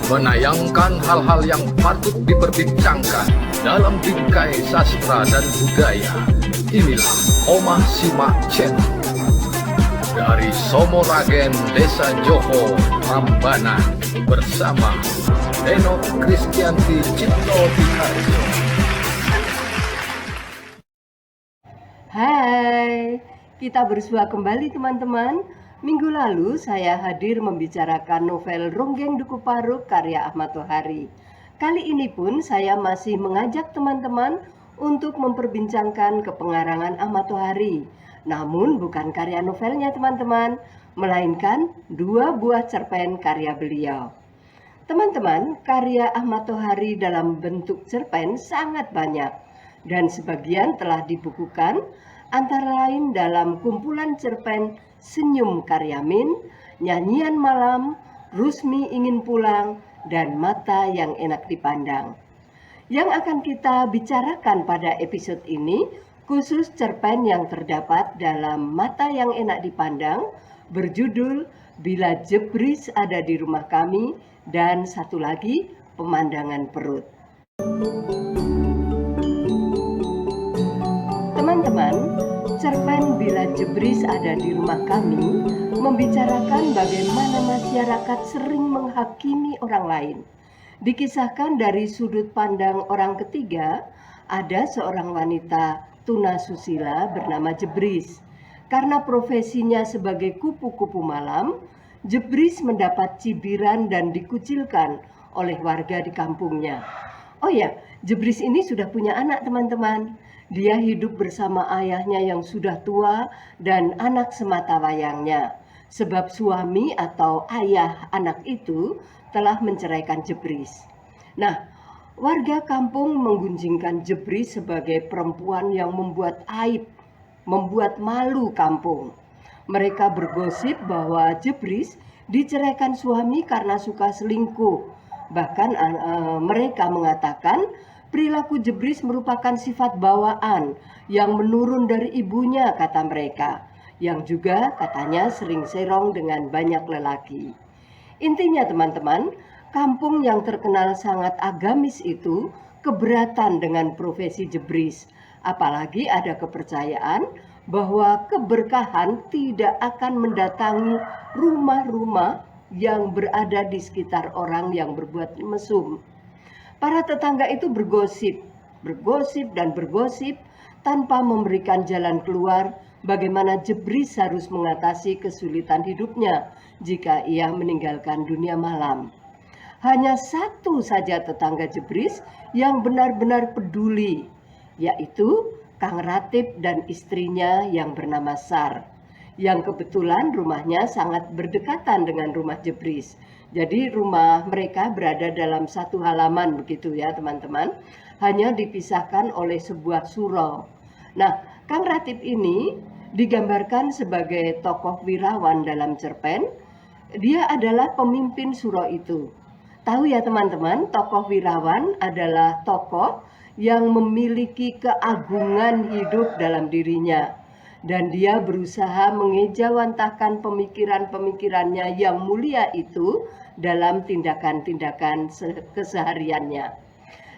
menayangkan hal-hal yang patut diperbincangkan dalam bingkai sastra dan budaya. Inilah Omah Simak Channel. Dari Somoragen, Desa Joho, Prambanan, bersama Eno Kristianti Cipto Diharjo. Hai, kita bersua kembali teman-teman. Minggu lalu saya hadir membicarakan novel Ronggeng Duku Paruk karya Ahmad Tohari. Kali ini pun saya masih mengajak teman-teman untuk memperbincangkan kepengarangan Ahmad Tohari. Namun bukan karya novelnya teman-teman, melainkan 2 buah cerpen karya beliau. Teman-teman, karya Ahmad Tohari dalam bentuk cerpen sangat banyak dan sebagian telah dibukukan, antara lain dalam kumpulan cerpen Senyum Karyamin, Nyanyian Malam, Rusmi Ingin Pulang, dan Mata Yang Enak Dipandang. Yang akan kita bicarakan pada episode ini khusus cerpen yang terdapat dalam Mata Yang Enak Dipandang berjudul Bila Jebris Ada di Rumah Kami, dan satu lagi Pemandangan Perut. Teman-teman, cerpen Bila Jebris Ada di Rumah Kami membicarakan bagaimana masyarakat sering menghakimi orang lain. Dikisahkan dari sudut pandang orang ketiga, ada seorang wanita tunasusila bernama Jebris. Karena profesinya sebagai kupu-kupu malam, Jebris mendapat cibiran dan dikucilkan oleh warga di kampungnya. Oh ya, Jebris ini sudah punya anak teman-teman. Dia hidup bersama ayahnya yang sudah tua dan anak semata wayangnya. Sebab suami atau ayah anak itu telah menceraikan Jebris. Nah, warga kampung menggunjingkan Jebris sebagai perempuan yang membuat aib, membuat malu kampung. Mereka bergosip bahwa Jebris diceraikan suami karena suka selingkuh. Bahkan mereka mengatakan perilaku Jebris merupakan sifat bawaan yang menurun dari ibunya, kata mereka, yang juga katanya sering serong dengan banyak lelaki. Intinya teman-teman, kampung yang terkenal sangat agamis itu keberatan dengan profesi Jebris. Apalagi ada kepercayaan bahwa keberkahan tidak akan mendatangi rumah-rumah yang berada di sekitar orang yang berbuat mesum. Para tetangga itu bergosip dan bergosip tanpa memberikan jalan keluar bagaimana Jebris harus mengatasi kesulitan hidupnya jika ia meninggalkan dunia malam. Hanya satu saja tetangga Jebris yang benar-benar peduli, yaitu Kang Ratib dan istrinya yang bernama Sar, yang kebetulan rumahnya sangat berdekatan dengan rumah Jebris. Jadi rumah mereka berada dalam satu halaman begitu ya teman-teman, hanya dipisahkan oleh sebuah surau. Nah, Kang Ratib ini digambarkan sebagai tokoh wirawan dalam cerpen. Dia adalah pemimpin surau itu. Tahu ya teman-teman, tokoh wirawan adalah tokoh yang memiliki keagungan hidup dalam dirinya. Dan dia berusaha mengejawantahkan pemikiran-pemikirannya yang mulia itu dalam tindakan-tindakan kesehariannya.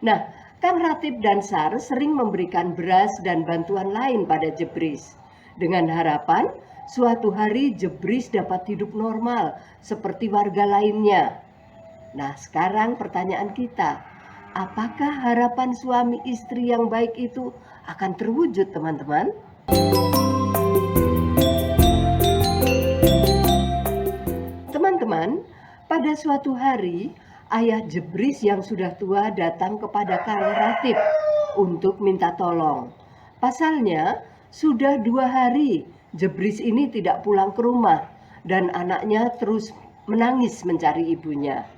Nah, Kang Ratib dan Sar sering memberikan beras dan bantuan lain pada Jebris, dengan harapan suatu hari Jebris dapat hidup normal seperti warga lainnya. Nah, sekarang pertanyaan kita, apakah harapan suami istri yang baik itu akan terwujud teman-teman? Teman-teman, pada suatu hari, ayah Jebris yang sudah tua datang kepada Kang Ratib untuk minta tolong. Pasalnya, sudah 2 hari Jebris ini tidak pulang ke rumah dan anaknya terus menangis mencari ibunya.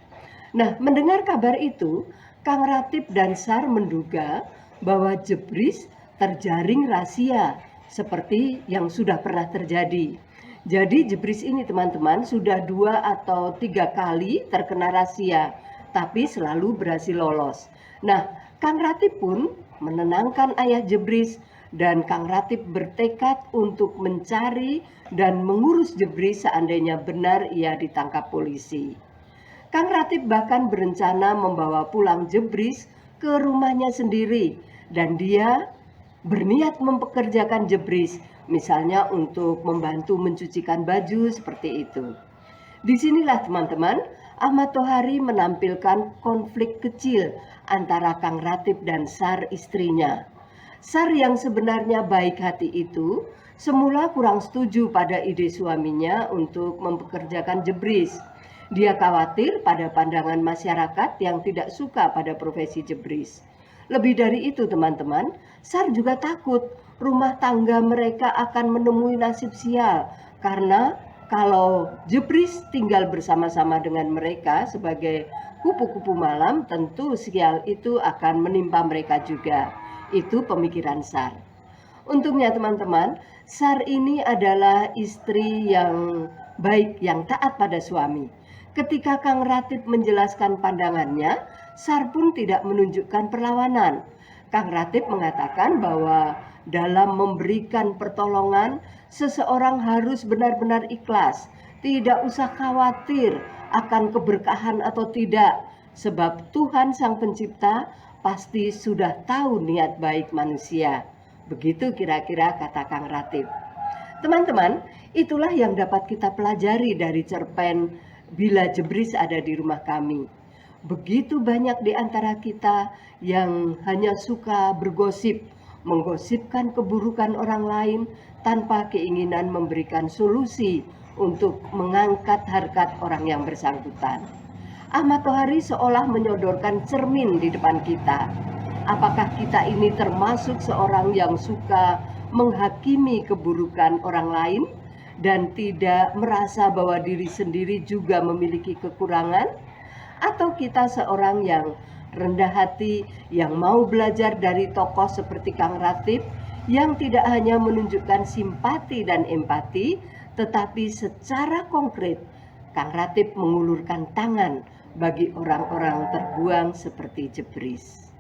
Nah, mendengar kabar itu, Kang Ratib dan Sar menduga bahwa Jebris terjaring rahasia seperti yang sudah pernah terjadi. Jadi Jebris ini teman-teman sudah 2 atau 3 kali terkena razia, tapi selalu berhasil lolos. Nah, Kang Ratib pun menenangkan ayah Jebris dan Kang Ratib bertekad untuk mencari dan mengurus Jebris seandainya benar ia ditangkap polisi. Kang Ratib bahkan berencana membawa pulang Jebris ke rumahnya sendiri dan dia berniat mempekerjakan Jebris, misalnya untuk membantu mencucikan baju seperti itu. Disinilah teman-teman, Ahmad Tohari menampilkan konflik kecil antara Kang Ratib dan Sar istrinya. Sar yang sebenarnya baik hati itu semula kurang setuju pada ide suaminya untuk mempekerjakan Jebris. Dia khawatir pada pandangan masyarakat yang tidak suka pada profesi Jebris. Lebih dari itu teman-teman, Sar juga takut rumah tangga mereka akan menemui nasib sial karena kalau Jebris tinggal bersama-sama dengan mereka sebagai kupu-kupu malam, tentu sial itu akan menimpa mereka juga. Itu pemikiran Sar. Untungnya teman-teman, Sar ini adalah istri yang baik, yang taat pada suami. Ketika Kang Ratib menjelaskan pandangannya, Sar pun tidak menunjukkan perlawanan. Kang Ratib mengatakan bahwa dalam memberikan pertolongan, seseorang harus benar-benar ikhlas. Tidak usah khawatir akan keberkahan atau tidak, sebab Tuhan Sang Pencipta pasti sudah tahu niat baik manusia. Begitu kira-kira kata Kang Ratib. Teman-teman, itulah yang dapat kita pelajari dari cerpen Bila Jebris Ada di Rumah Kami. Begitu banyak di antara kita yang hanya suka bergosip, menggosipkan keburukan orang lain tanpa keinginan memberikan solusi untuk mengangkat harkat orang yang bersangkutan. Ahmad Tohari seolah menyodorkan cermin di depan kita. Apakah kita ini termasuk seorang yang suka menghakimi keburukan orang lain dan tidak merasa bahwa diri sendiri juga memiliki kekurangan? Atau kita seorang yang rendah hati, yang mau belajar dari tokoh seperti Kang Ratib, yang tidak hanya menunjukkan simpati dan empati, tetapi secara konkret Kang Ratib mengulurkan tangan bagi orang-orang terbuang seperti Jebris.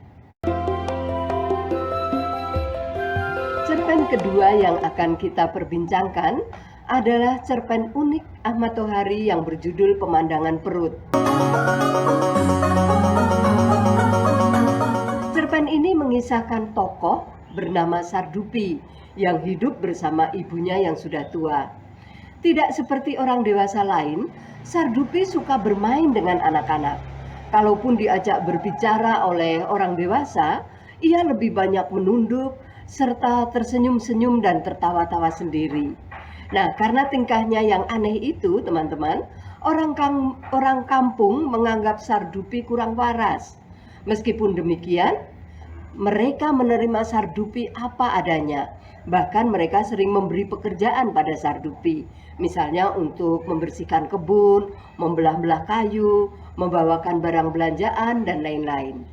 Cerpen kedua yang akan kita perbincangkan adalah cerpen unik Ahmad Tohari yang berjudul Pemandangan Perut. Cerpen ini mengisahkan tokoh bernama Sardupi yang hidup bersama ibunya yang sudah tua. Tidak seperti orang dewasa lain, Sardupi suka bermain dengan anak-anak. Kalaupun diajak berbicara oleh orang dewasa, ia lebih banyak menunduk serta tersenyum-senyum dan tertawa-tawa sendiri. Nah, karena tingkahnya yang aneh itu, teman-teman, orang kampung menganggap Sardupi kurang waras. Meskipun demikian, mereka menerima Sardupi apa adanya. Bahkan mereka sering memberi pekerjaan pada Sardupi, misalnya untuk membersihkan kebun, membelah-belah kayu, membawakan barang belanjaan, dan lain-lain.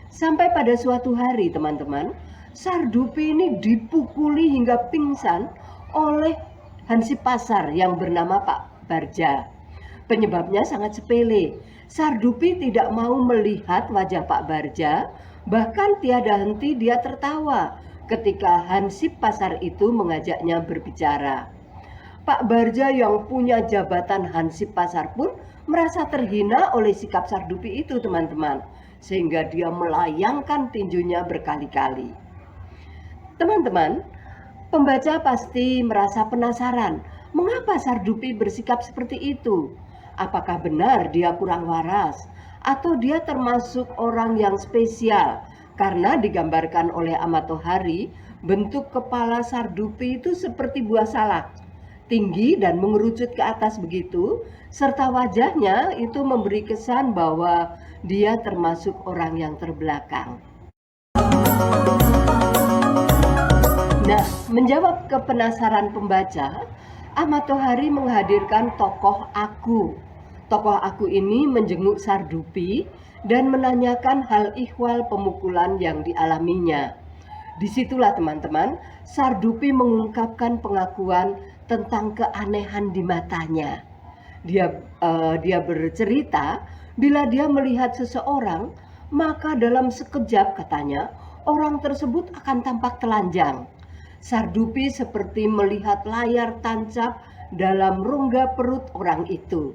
Sampai pada suatu hari, teman-teman, Sardupi ini dipukuli hingga pingsan oleh hansip pasar yang bernama Pak Barja. Penyebabnya sangat sepele. Sardupi tidak mau melihat wajah Pak Barja, bahkan tiada henti dia tertawa ketika hansip pasar itu mengajaknya berbicara. Pak Barja yang punya jabatan hansip pasar pun merasa terhina oleh sikap Sardupi itu, teman-teman, sehingga dia melayangkan tinjunya berkali-kali. Teman-teman, pembaca pasti merasa penasaran, mengapa Sardupi bersikap seperti itu? Apakah benar dia kurang waras? Atau dia termasuk orang yang spesial? Karena digambarkan oleh Ahmad Tohari, bentuk kepala Sardupi itu seperti buah salak, tinggi dan mengerucut ke atas begitu, serta wajahnya itu memberi kesan bahwa dia termasuk orang yang terbelakang. Nah, menjawab kepenasaran pembaca, Ahmad Tohari menghadirkan tokoh Aku. Tokoh Aku ini menjenguk Sardupi dan menanyakan hal ihwal pemukulan yang dialaminya. Disitulah teman-teman, Sardupi mengungkapkan pengakuan tentang keanehan di matanya. Dia bercerita, bila dia melihat seseorang, maka dalam sekejap katanya, orang tersebut akan tampak telanjang. Sardupi seperti melihat layar tancap dalam rongga perut orang itu.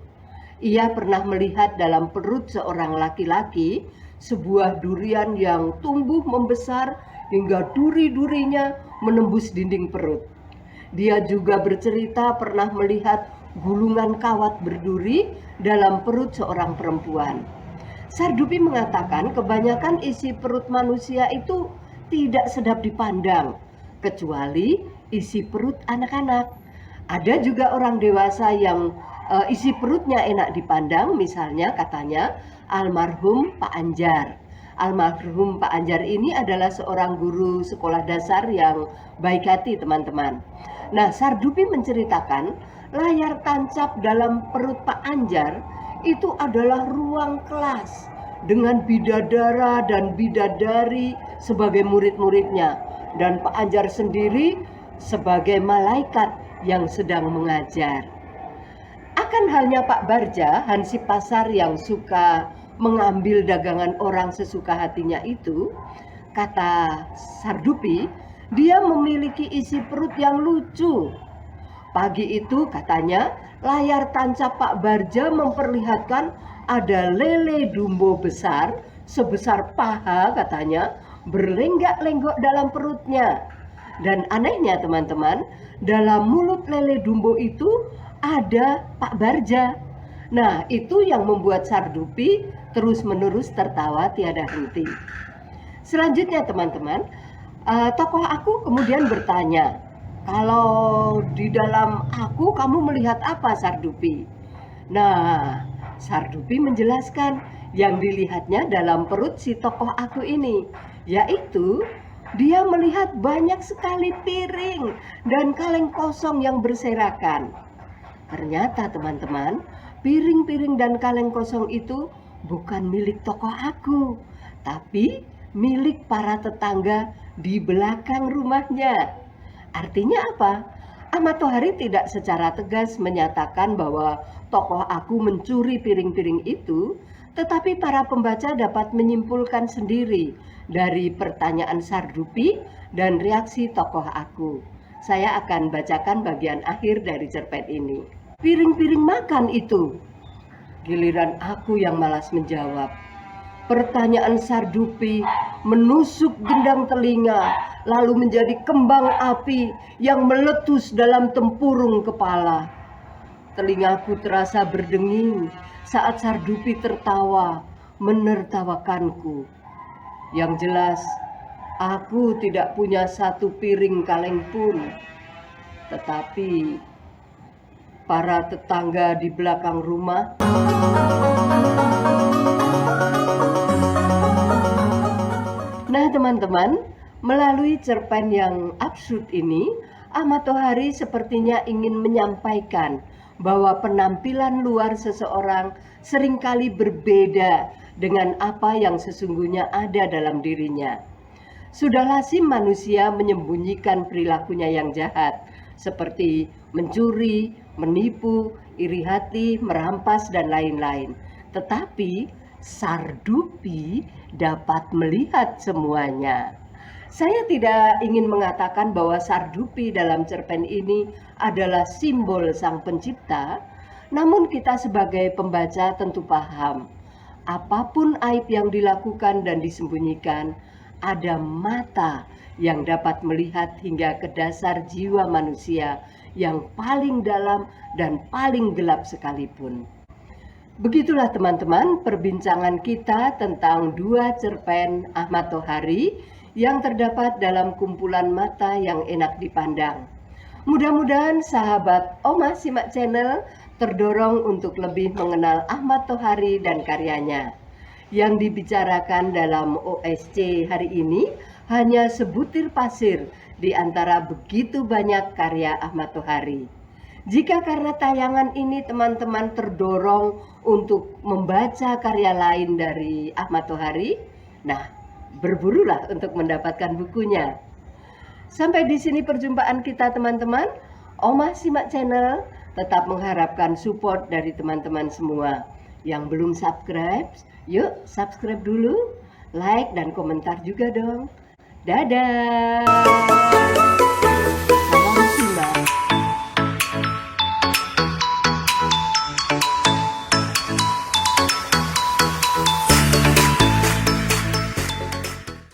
Ia pernah melihat dalam perut seorang laki-laki sebuah durian yang tumbuh membesar hingga duri-durinya menembus dinding perut. Dia juga bercerita pernah melihat gulungan kawat berduri dalam perut seorang perempuan. Sardupi mengatakan kebanyakan isi perut manusia itu tidak sedap dipandang, kecuali isi perut anak-anak. Ada juga orang dewasa yang isi perutnya enak dipandang, misalnya katanya almarhum Pak Anjar. Almarhum Pak Anjar ini adalah seorang guru sekolah dasar yang baik hati, teman-teman. Nah, Sardupi menceritakan layar tancap dalam perut Pak Anjar itu adalah ruang kelas dengan bidadara dan bidadari sebagai murid-muridnya, dan Pak Anjar sendiri sebagai malaikat yang sedang mengajar. Akan halnya Pak Barja, hansip pasar yang suka mengambil dagangan orang sesuka hatinya itu, kata Sardupi, dia memiliki isi perut yang lucu. Pagi itu katanya layar tancap Pak Barja memperlihatkan ada lele dumbo besar sebesar paha katanya berlenggak-lenggok dalam perutnya. Dan anehnya teman-teman, dalam mulut lele dumbo itu ada Pak Barja. Nah, itu yang membuat Sardupi terus-menerus tertawa tiada henti. Selanjutnya teman-teman, tokoh aku kemudian bertanya, kalau di dalam aku kamu melihat apa, Sardupi? Nah, Sardupi menjelaskan yang dilihatnya dalam perut si tokoh aku ini, yaitu dia melihat banyak sekali piring dan kaleng kosong yang berserakan. Ternyata teman-teman, piring-piring dan kaleng kosong itu bukan milik tokoh aku, tapi milik para tetangga di belakang rumahnya. Artinya apa? Ahmad Tohari tidak secara tegas menyatakan bahwa tokoh aku mencuri piring-piring itu, tetapi para pembaca dapat menyimpulkan sendiri dari pertanyaan Sardupi dan reaksi tokoh aku. Saya akan bacakan bagian akhir dari cerpen ini. Piring-piring makan itu. Giliran aku yang malas menjawab. Pertanyaan Sardupi menusuk gendang telinga, lalu menjadi kembang api yang meletus dalam tempurung kepala. Telingaku terasa berdenging saat Sardupi tertawa menertawakanku. Yang jelas, aku tidak punya satu piring kaleng pun. Tetapi para tetangga di belakang rumah Nah teman-teman, melalui cerpen yang absurd ini, Ahmad Tohari sepertinya ingin menyampaikan bahwa penampilan luar seseorang seringkali berbeda dengan apa yang sesungguhnya ada dalam dirinya. Sudah lazim manusia menyembunyikan perilakunya yang jahat, seperti mencuri, menipu, iri hati, merampas, dan lain-lain. Tetapi Sardupi dapat melihat semuanya. Saya tidak ingin mengatakan bahwa Sardupi dalam cerpen ini adalah simbol sang pencipta, namun kita sebagai pembaca tentu paham, apapun aib yang dilakukan dan disembunyikan, ada mata yang dapat melihat hingga ke dasar jiwa manusia yang paling dalam dan paling gelap sekalipun. Begitulah teman-teman perbincangan kita tentang dua cerpen Ahmad Tohari yang terdapat dalam kumpulan Mata yang Enak Dipandang. Mudah-mudahan sahabat Oma Simak Channel terdorong untuk lebih mengenal Ahmad Tohari dan karyanya. Yang dibicarakan dalam OSC hari ini hanya sebutir pasir di antara begitu banyak karya Ahmad Tohari. Jika karena tayangan ini teman-teman terdorong untuk membaca karya lain dari Ahmad Tohari, nah berburulah untuk mendapatkan bukunya. Sampai di sini perjumpaan kita teman-teman. Oma Simak Channel tetap mengharapkan support dari teman-teman semua. Yang belum subscribe, yuk subscribe dulu, like dan komentar juga dong. Dadah!